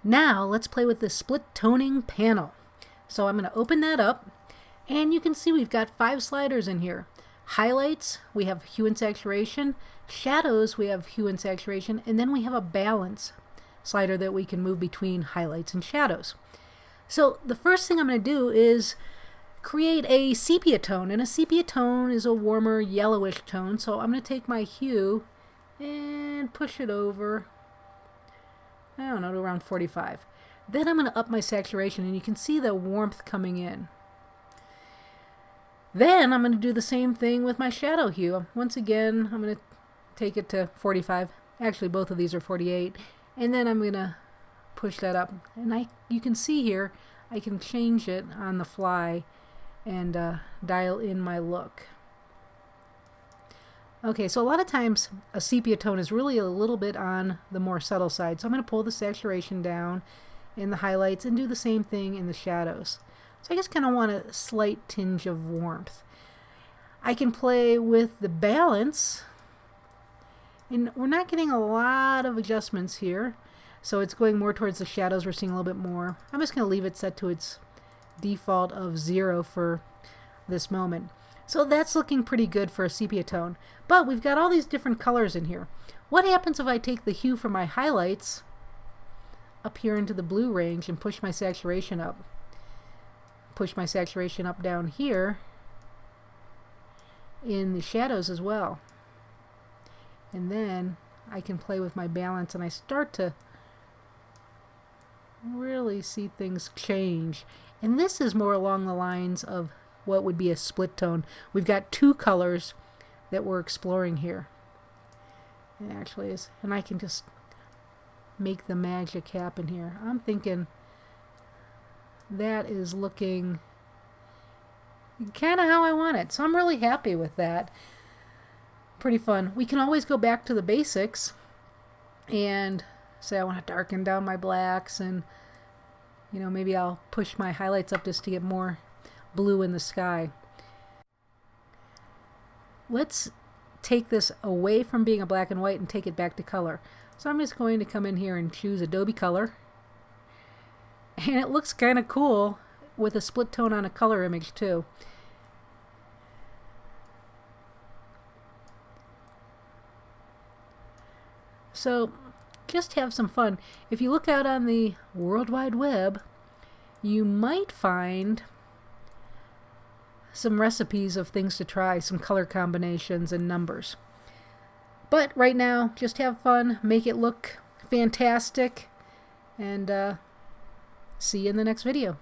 Now let's play with the split toning panel. So I'm going to open that up, and you can see we've got 5 sliders in here. Highlights, we have hue and saturation. Shadows, we have hue and saturation. And then we have a balance slider that we can move between highlights and shadows. So the first thing I'm going to do is create a sepia tone, and a sepia tone is a warmer yellowish tone. So I'm going to take my hue and push it over, I don't know, to around 45. Then I'm going to up my saturation, and you can see the warmth coming in. Then I'm going to do the same thing with my shadow hue. Once again, I'm going to take it to 45. Actually, both of these are 48. And then I'm going to push that up. And you can see here, I can change it on the fly and dial in my look. Okay, so a lot of times a sepia tone is really a little bit on the more subtle side. So I'm going to pull the saturation down in the highlights and do the same thing in the shadows. So I just kind of want a slight tinge of warmth. I can play with the balance, and we're not getting a lot of adjustments here. So it's going more towards the shadows. We're seeing a little bit more. I'm just going to leave it set to its default of 0 for this moment. So that's looking pretty good for a sepia tone. But we've got all these different colors in here. What happens if I take the hue from my highlights up here into the blue range and push my saturation up? Push my saturation up down here in the shadows as well. And then I can play with my balance, and I start to really see things change. And this is more along the lines of what would be a split tone. We've got 2 colors that we're exploring here. It actually is. And I can just make the magic happen here. I'm thinking that is looking kind of how I want it. So I'm really happy with that. Pretty fun. We can always go back to the basics and say I want to darken down my blacks, and maybe I'll push my highlights up just to get more blue in the sky. Let's take this away from being a black and white and take it back to color. So I'm just going to come in here and choose Adobe Color. And it looks kind of cool with a split tone on a color image too. So just have some fun. If you look out on the World Wide Web, you might find some recipes of things to try, some color combinations and numbers. But right now, just have fun, make it look fantastic, and see you in the next video.